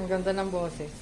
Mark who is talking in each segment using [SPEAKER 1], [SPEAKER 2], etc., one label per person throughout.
[SPEAKER 1] Ang ganda ng boses.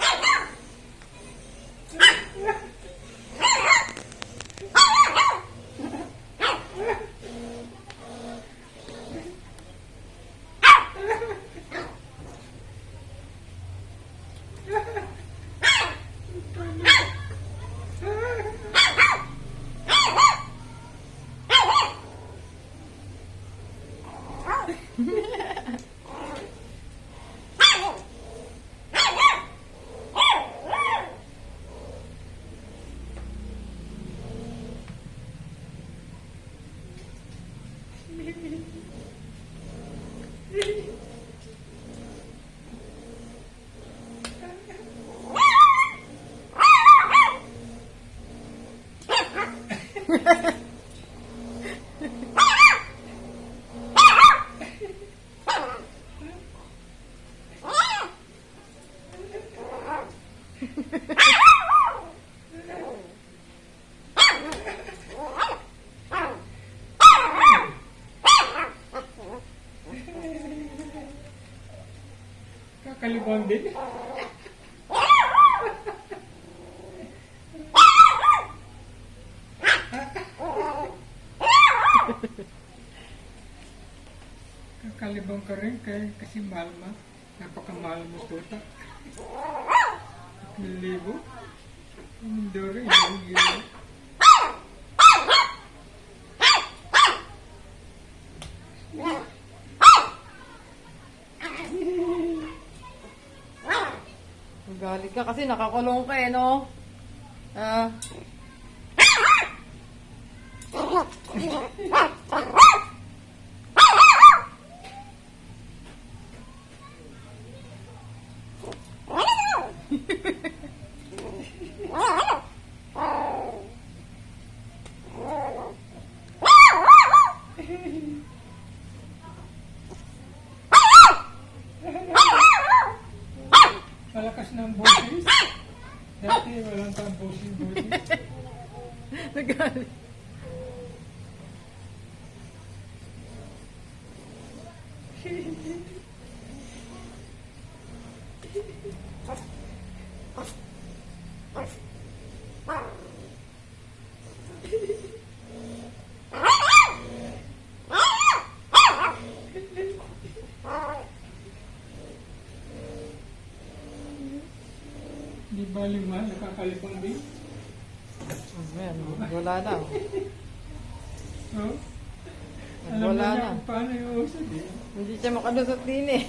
[SPEAKER 2] Kakalibang din. Kakalibang ka rin kasi mahal mo. Napakamahal mo tuta. 1,000. Hindi rin.
[SPEAKER 1] Galit ka kasi nakakulong ka eh, no? Ah.
[SPEAKER 2] Malakas ng boses. Dati walang kang boses.
[SPEAKER 1] Nagalit.
[SPEAKER 2] Di ba lima? Nakakalipang din?
[SPEAKER 1] Ayan, wala na.
[SPEAKER 2] Oh?
[SPEAKER 1] Wala
[SPEAKER 2] Alam
[SPEAKER 1] na.
[SPEAKER 2] na kung paano yung usad eh.
[SPEAKER 1] Hindi siya makalusot din eh.